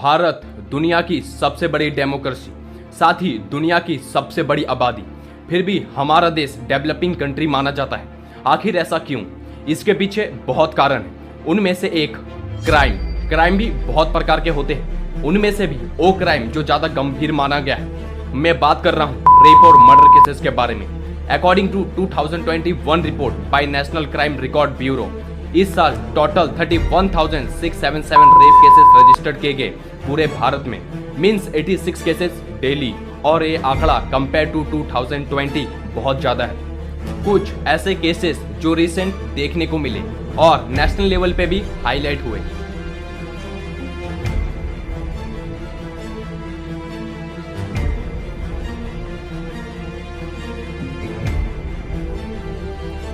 भारत दुनिया की सबसे बड़ी डेमोक्रेसी, साथ ही दुनिया की सबसे बड़ी आबादी, फिर भी हमारा देश डेवलपिंग कंट्री माना जाता है। आखिर ऐसा क्यों? इसके पीछे बहुत कारण है। उनमें से एक क्राइम भी बहुत प्रकार के होते हैं। उनमें से भी वो क्राइम जो ज्यादा गंभीर माना गया है, मैं बात कर रहा हूँ रेप और मर्डर केसेस के बारे में। According to 2021 report by national crime record bureau, इस साल टोटल 31,677 रेप केसेस रजिस्टर्ड किए गए पूरे भारत में, मींस 86 केसेस डेली। और ये आंकड़ा कंपेयर टू 2020 बहुत ज्यादा है। कुछ ऐसे केसेस जो रिसेंट देखने को मिले और नेशनल लेवल पे भी हाईलाइट हुए।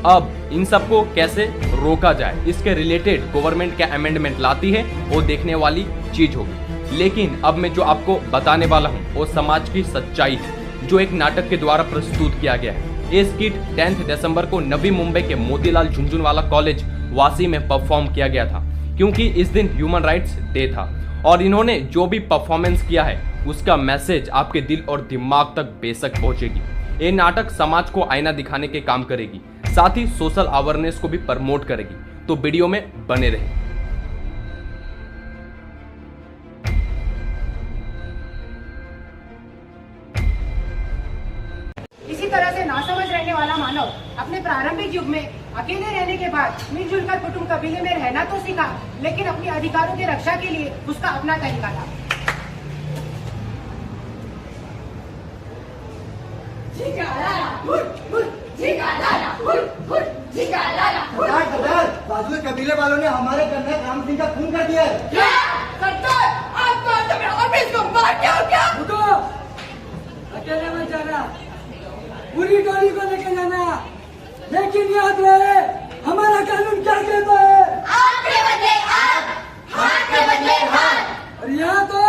अब इन सबको कैसे रोका जाए, इसके रिलेटेड गवर्नमेंट क्या अमेंडमेंट लाती है वो देखने वाली चीज होगी। लेकिन अब मैं जो आपको बताने वाला हूँ वो समाज की सच्चाई है, जो एक नाटक के द्वारा प्रस्तुत किया गया है। ये स्किट 10 दिसंबर को नवी मुंबई के मोतीलाल झुनझुनवाला कॉलेज वासी में परफॉर्म किया गया था, क्योंकि इस दिन ह्यूमन राइट्स डे था। और इन्होंने जो भी परफॉर्मेंस किया है उसका मैसेज आपके दिल और दिमाग तक बेशक पहुंचेगी। ये नाटक समाज को आईना दिखाने के काम करेगी, साथ ही सोशल अवेयरनेस को भी प्रमोट करेगी। तो वीडियो में बने रहे। इसी तरह से नासमझ रहने वाला मानव अपने प्रारंभिक युग में अकेले रहने के बाद मिलजुल कर कुटुंब कबीले में रहना तो सीखा, लेकिन अपने अधिकारों की रक्षा के लिए उसका अपना तरीका था। बाजू के कबीले वालों ने हमारे कर्नल राम सिंह का खून कर दिया है। क्या सरदार, आप तो मेरे ऑफिस को मार के हो क्या? रुको, अकेले मत जाना, पूरी टोली को लेके जाना। लेकिन याद रहे हमारा कानून क्या कहता है? आग के बदले आग, हाथ के बदले हाथ। और यहाँ तो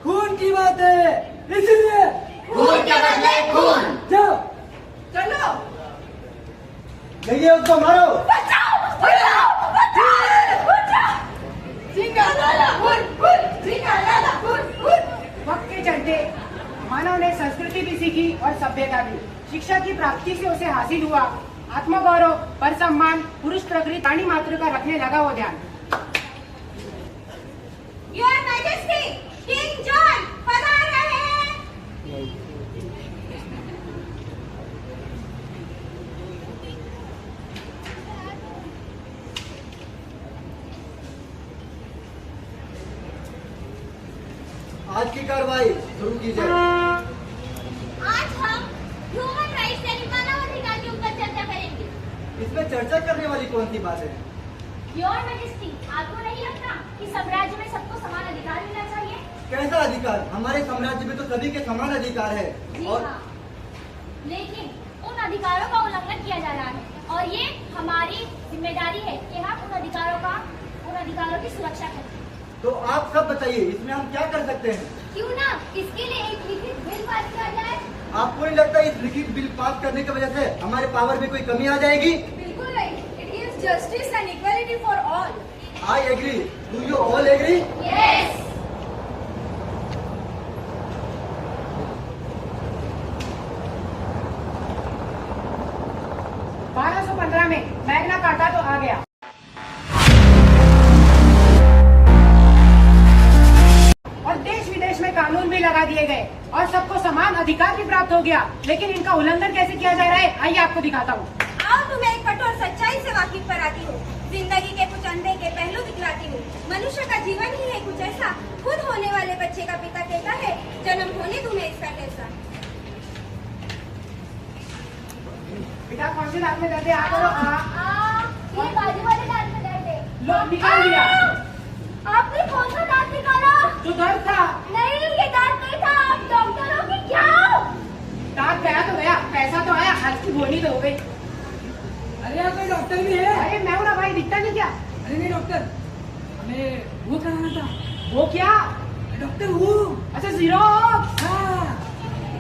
खून की बात है, इसलिए खून के बदले खून। जाओ चलो, जाइए उसको मारो। बचाओ, बचाओ, बचाओ। सिंगालाला, सिंगालाला, वक्त के चलते मानव ने संस्कृति भी सीखी और सभ्यता भी। शिक्षा की प्राप्ति से उसे हासिल हुआ आत्मगौरव, पर सम्मान, पुरुष प्रकृति, प्राणी मात्र का रखने लगा वो ध्यान। योर मैजेस्टी, किंग जॉन पधार रहे हैं। आज की कार्रवाई शुरू कीजिए। आज हम ह्यूमन राइट्स यानी मानवाधिकार के ऊपर चर्चा करेंगे। इसमें चर्चा करने वाली कौन सी बात है? योर मैजेस्टी, आपको नहीं लगता कि साम्राज्य में सबको समान अधिकार मिलना चाहिए? कैसा अधिकार? हमारे साम्राज्य में तो सभी के समान अधिकार है। जी और हाँ, लेकिन उन अधिकारों का उल्लंघन किया जा रहा है और ये हमारी जिम्मेदारी है कि हम उन अधिकारों की सुरक्षा करें। तो आप सब बताइए, इसमें हम क्या कर सकते हैं? क्यों ना इसके लिए एक लिखित बिल पास किया जाए? आपको नहीं लगता इस लिखित बिल पास करने की वजह से हमारे पावर में कोई कमी आ जाएगी? बिल्कुल नहीं, it gives justice and equality for all. I agree. Do you all agree? Yes. 1215 में मैग्ना कार्टा तो आ गया और देश विदेश में कानून भी लगा दिए गए और सबको समान अधिकार भी प्राप्त हो गया। लेकिन इनका उल्लंघन कैसे किया जा रहा है, आइए आपको दिखाता हूँ। आओ तुम्हें एक कठोर सच्चाई से वाकिफ कराती हूँ। जिंदगी के कुछ अनदेखे पहलू दिखलाती हूँ। मनुष्य का जीवन ही है कुछ ऐसा, खुद होने वाले बच्चे का पिता कहता है, जन्म होने तुम्हें इसका कैसा। बेटा कौन से दांत में दर्द है? आ करो। ये बाजू वाले दांत में दर्द है। लो निकाल दिया। आपने कौन सा दांत निकाला? जो दर्द था। नहीं, ये दांत नहीं था। आप डॉक्टर हो कि क्या? दांत गया तो गया, पैसा तो आया, आज की बोली तो हो गई। अरे यहाँ कोई डॉक्टर भी है? अरे मैं हूँ ना भाई, दिखता नहीं क्या? अरे नहीं डॉक्टर, हमें वो कराना था। वो क्या? डॉक्टर वो। अच्छा जीरोक्स। हाँ,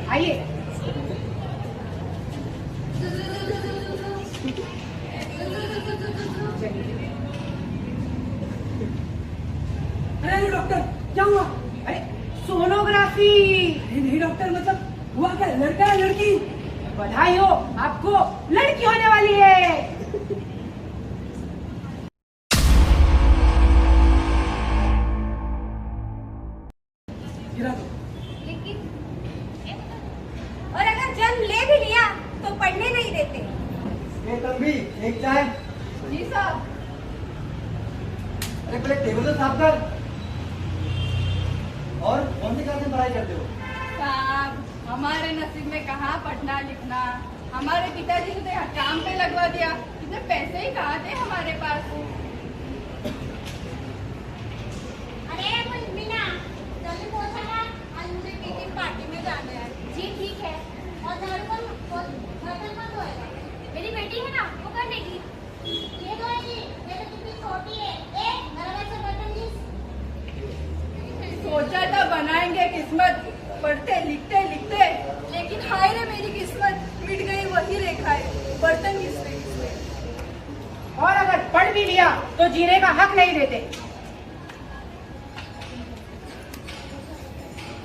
आइए। अरे डॉक्टर क्या हुआ? लड़का है लड़की? बधाई हो, आपको लड़की होने वाली है। गिरा दो। लेकिन और अगर जन्म ले भी लिया तो पढ़ने नहीं देते। ये तंबी एक चाय। जी साहब। अरे पहले टेबल तो साफ कर। और कौन सी क्लास में पढ़ाई करते हो? साहब, हमारे नसीब में कहाँ पढ़ना लिखना। हमारे पिताजी ने तो यहाँ काम पे लगवा दिया। इतने पैसे ही कहाँ थे हमारे पास। अरे मीना, जल्दी पहुंचा ना, आज मुझे किटी पार्टी में जाना है। जी ठीक है। और बर्तन कौन धोएगा? मेरी बेटी है ना, वो कर देगी। ये धोएगी, मेरी किटी छोटी है। मेरा वैसे बर्तन सोचा था बनाएंगे किस्मत, पढ़ते लिखते लिखते, लेकिन हाय रे मेरी किस्मत, मिट गई वही रेखाएं, बर्तन किसने। और अगर पढ़ भी लिया तो जीने का हक नहीं देते।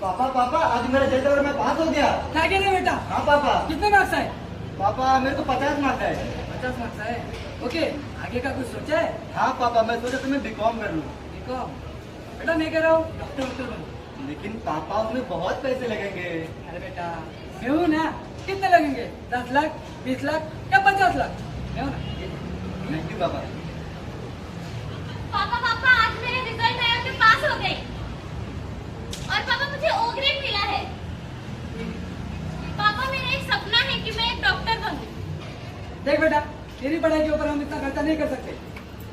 पापा पापा आज मेरा रिजल्ट और मैं पास हो गया। क्या कह रहे हो बेटा? हाँ पापा। कितने मार्क्स आए? पापा मेरे को 50 मार्क्स आए। 50 मार्क्स आए। ओके, आगे का कुछ सोचा है? हाँ पापा मैं सोचा तुम्हें बीकॉम कर लूँ। देखो बेटा, मैं कह रहा हूँ डॉक्टर बनो। लेकिन पापा उसमें बहुत पैसे लगेंगे। अरे बेटा, मैं हूँ ना। कितने लगेंगे? 10 लाख, 20 लाख या 50 लाख? मैं हूँ ना। थैंक यू पापा। पापा आज मेरे रिजल्ट आया, मैं पास हो गई। और पापा मुझे ओ ग्रेड मिला है। पापा मेरा एक सपना है कि मैं एक डॉक्टर बनूं। देख बेटा, तेरी पढ़ाई के ऊपर हम इतना खर्चा नहीं कर सकते।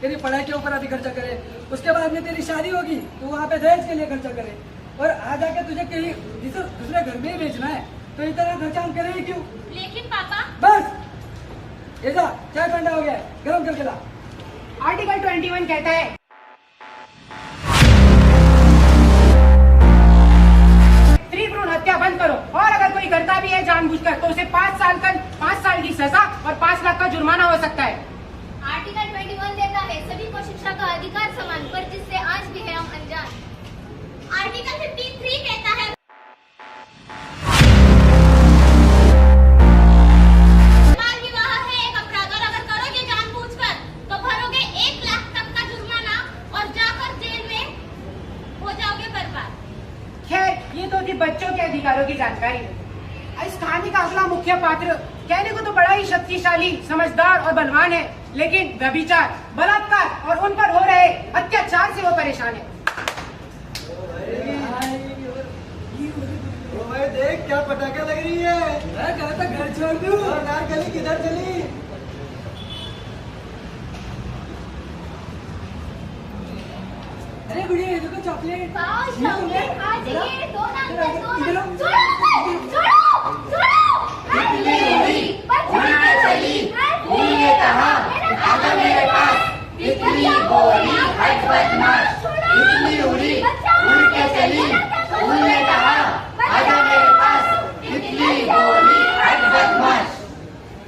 तेरी पढ़ाई के ऊपर अभी खर्चा करे, उसके बाद में तेरी शादी होगी तो वहाँ पे दहेज के लिए खर्चा करे, और आज आके तुझे कहीं दूसरे घर में ही बेचना है, तो इतना खर्चा हम करेंगे क्यों? लेकिन पापा बस ये जा, चाय ठंडा हो गया है, गर्म करके ला। आर्टिकल 21 कहता है स्त्री भ्रूण हत्या बंद करो, और अगर कोई करता भी है जानबूझकर तो उसे 5 साल की सजा और 5 लाख का जुर्माना हो सकता है। आर्टिकल 21 देता है सभी को शिक्षा का अधिकार समान, पर जिससे आज भी है हम अनजान। आर्टिकल 53 कहता है बाल विवाह है एक अपराध, और अगर करोगे जानबूझकर तो भरोगे 1 लाख तक का जुर्माना और जाकर जेल में हो जाओगे बर्बाद। खैर, ये तो थी बच्चों के अधिकारों की जानकारी। इस कहानी का अगला मुख्य पात्र कहने को तो बड़ा ही शक्तिशाली, समझदार और बलवान है, लेकिन व्यभिचार, बलात्कार और उन पर हो रहे अत्याचार से वो परेशान है। ओ भाई देख क्या पटाखा लग रही है। मैं कहा था घर छोड़ दूं। और नारकली किधर चली? अरे गुड़िया, ये देखो चॉकलेट। आज ये दो इधर आओ।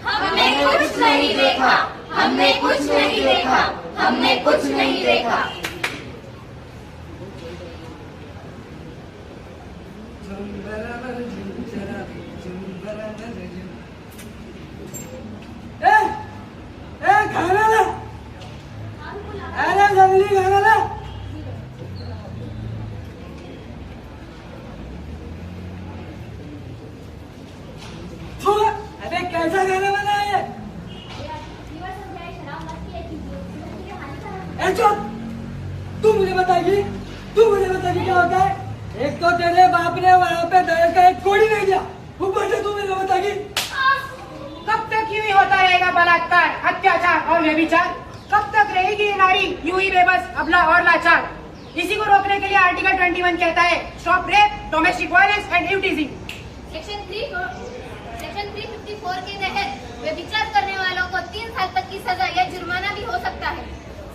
हमने कुछ नहीं देखा, हमने कुछ नहीं देखा, हमने कुछ नहीं देखा। खाना ला। अरे जल्दी खाना ला। अबे कैसा खाना बना है? तू मुझे बताएगी क्या होता है? एक तो तेरे बाप ने वहाँ पे दहेज का एक कोड़ी नहीं दिया, ऊपर से तू मुझे बताएगी? कब तक यूं ही होता रहेगा बलात्कार, अत्याचार और व्यभिचार? कब तक रहेगी ये नारी यूं ही बेबस, अबला और लाचार? इसी को रोकने के लिए आर्टिकल 21 कहता है stop rape, domestic violence and eve teasing. Section 354 के तहत व्यभिचार करने वालों को 3 साल तक की सजा या जुर्माना भी हो सकता है।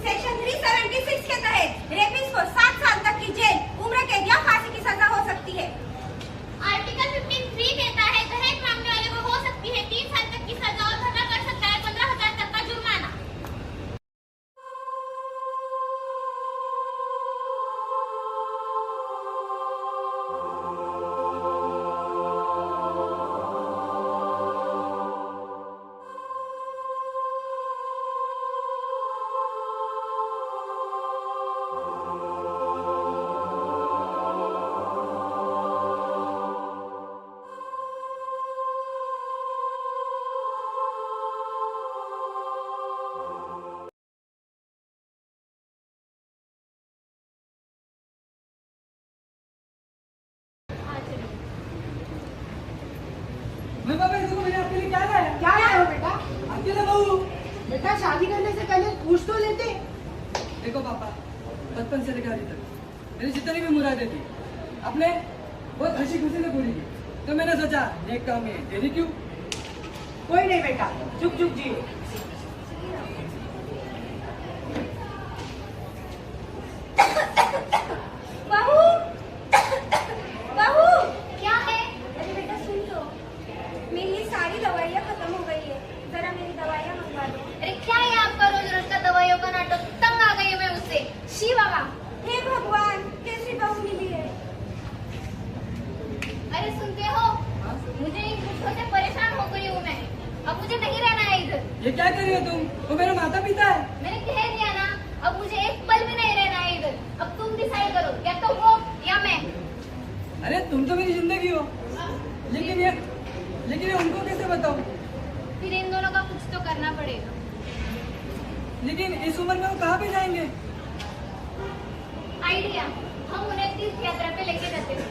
सेक्शन 376 के तहत रेपिस्ट को 7 साल तक की जेल, उम्र कैद या फांसी की सजा हो सकती है। आर्टिकल 53 कहता है दहेज मांगने वाले को हो सकती है 3 साल तक की सजा और भरना पड़ सकता है 15,000 तक का जुर्माना। देखो पापा, बचपन से लेकर अभी तक मेरी जितनी भी मुरादें थी आपने बहुत हंसी खुशी से पूरी की, तो मैंने सोचा एक काम है देरी क्यों। कोई नहीं बेटा, चुप चुप जियो। बहू, बहू, क्या है? अरे बेटा सुन लो, मेरी सारी दवाइयाँ खत्म हो गई है, जरा मेरी दवाइयाँ मंगवा दो। अरे क्या है आपका रोज रोज का दवाइयों का नाटक, तंग आ गई हूँ मैं उससे। शी बाबा, हे भगवान, कैसी बहू मिली है। अरे सुनते हो, मुझे इन गुस्सों से परेशान हो गई हूँ मैं। अब मुझे नहीं रहना है इधर। ये क्या कर रही हो तुम? वो मेरा माता पिता है। मैंने कह दिया ना, अब मुझे एक पल भी नहीं रहना है इधर। अब तुम डिसाइड करो, या तो वो या मैं। अरे तुम तो मेरी जिंदगी हो, लेकिन ये उनको कैसे बताऊं? फिर इन दोनों का कुछ तो करना पड़ेगा। लेकिन इस उम्र में वो कहाँ पे जाएंगे? आइडिया, हम उन्हें तीर्थ यात्रा पे लेके जाते हैं।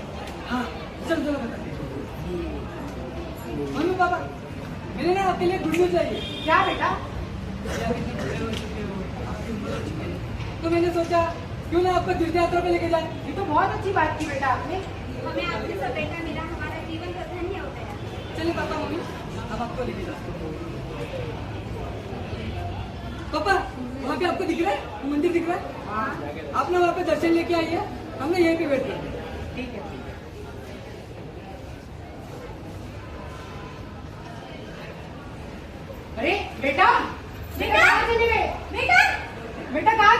हाँ चल चलो बताते। मम्मी पापा, मैंने ना आपके लिए गुड न्यूज चाहिए। क्या बेटा? तो मैंने सोचा क्यों ना आपको तीर्थ यात्रा पे लेके जाए। ये तो बहुत अच्छी बात की बेटा आपने। हमें आपसे सब बेटा मिला, हमारा जीवन का धन्य हो गया। चलिए पापा मम्मी, अब आपको लेके जाते हैं। पापा वहाँ पे आपको दिख रहा है मंदिर दिख रहा है? हाँ आप ना वहाँ पे दर्शन लेके आइए, हम ना यहीं पे वेट करते हैं। ठीक है। अरे बेटा, बेटा कहाँ चले गए? बेटा, बेटा कहाँ?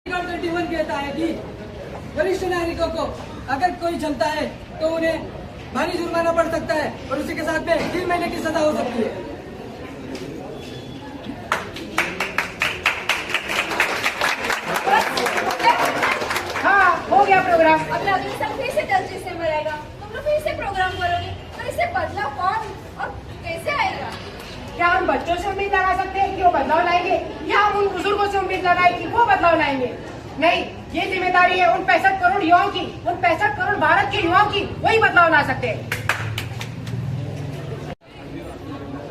आर्टिकल 21 कहता है कि वरिष्ठ नागरिकों को अगर कोई जलता है तो उन्हें भारी जुर्माना पड़ सकता है और उसी के साथ में 3 महीने की सजा हो सकती है। हाँ हो गया प्रोग्राम। अब अगले साल फिर से जल्दी से मरेगा, तुम लोग फिर से प्रोग्राम करोगे, तो इससे बदलाव कौन और कैसे आएगा? क्या हम बच्चों से उम्मीद लगा सकते हैं कि वो बदलाव लाएंगे, या हम उन बुजुर्गों से उम्मीद लगाए कि वो बदलाव लाएंगे? नहीं, ये जिम्मेदारी है उन 65 करोड़ युवाओं की, उन 65 करोड़ भारत के युवाओं की। वही बदलाव ला सकते हैं।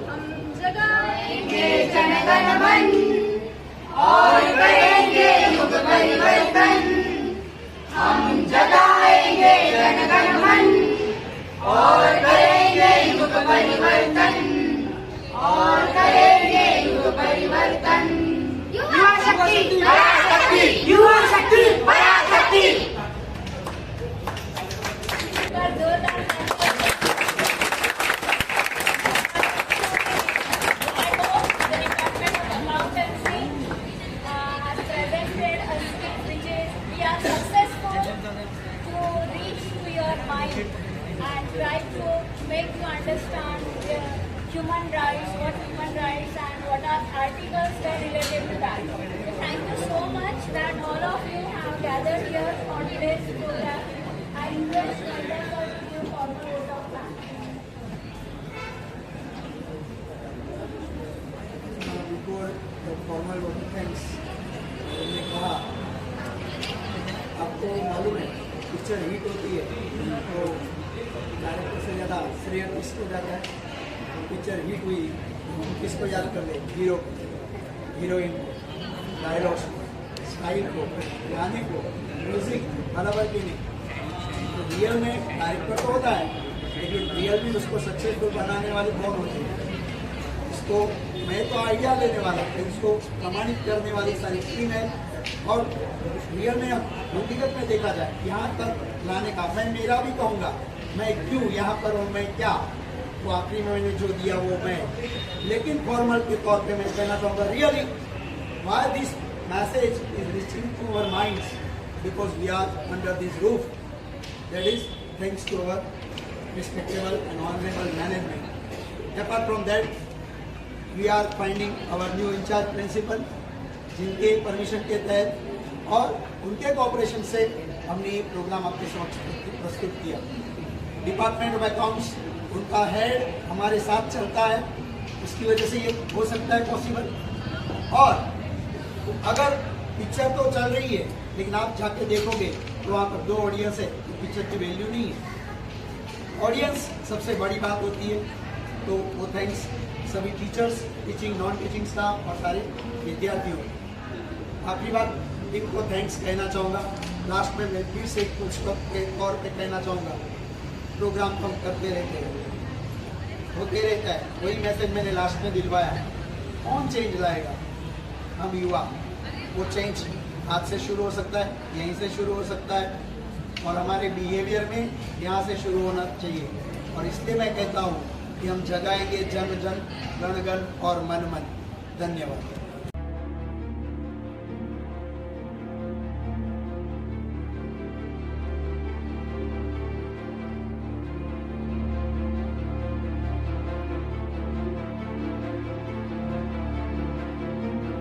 हम जगाएंगे जनगण मन और करेंगे युग परिवर्तन। हम जगाएंगे जनगण मन और करेंगे युग परिवर्तन, और करेंगे युग परिवर्तन। युवा शक्ति, पराशक्ति, युवा शक्ति, पराशक्ति। Human rights, what human rights and what are articles that related to that. So thank you so much that all of you have gathered here for today's program. I request members of you for the vote of thanks. Before the formal vote of thanks, मैंने कहा आपको मालूम है picture hit होती है तो director से ज़्यादा श्रेय किसको जाता है? पिक्चर हिट हुई किसको याद कर ले? हीरो, हीरोइन, डायलॉग्स, स्टाइल को, गाने को, म्यूजिक बराबर की नहीं। तो रियल में डायरेक्टर तो होता है, लेकिन रियल में उसको सक्सेसफुल बनाने वाले कौन होते हैं? इसको मैं तो आइडिया देने वाला, इसको प्रमाणित करने वाली सारी टीम है। और रियल में हकीकत में देखा जाए यहाँ तक लाने का, मैं मेरा भी कहूँगा, मैं क्यों यहाँ पर हूँ, मैं क्या, तो आखिरी में मैंने जो दिया वो मैं, लेकिन फॉर्मल के तौर पे मैं कहना चाहूँगा really why this message is reaching to our minds, because we are under this roof, that is thanks to our respectable and honourable management. Apart from that we are finding our new in charge principal, जिनके permission के तहत और उनके cooperation से हमने ये programme आपके समक्ष प्रस्तुत किया। डिपार्टमेंट ऑफ अकाउंट्स, उनका हेड हमारे साथ चलता है, उसकी वजह से ये हो सकता है पॉसिबल। और अगर पिक्चर तो चल रही है लेकिन आप जाके देखोगे तो वहाँ पर 2 ऑडियंस है, तो पिक्चर की वैल्यू नहीं है। ऑडियंस सबसे बड़ी बात होती है। तो वो थैंक्स सभी teachers, teaching non teaching staff और सारे विद्यार्थियों। आखिरी बात, एक को थैंक्स कहना चाहूँगा। लास्ट में मैं फिर से कुछ वक्त के तौर पे कहना चाहूँगा, प्रोग्राम तो हम करते रहते हैं, होते रहता है, वही मैसेज मैंने लास्ट में दिलवाया है। कौन चेंज लाएगा? हम युवा। वो चेंज आज से शुरू हो सकता है, यहीं से शुरू हो सकता है, और हमारे बिहेवियर में यहाँ से शुरू होना चाहिए। और इसलिए मैं कहता हूँ कि हम जगाएंगे जन जन, गण गण और मन मन। धन्यवाद।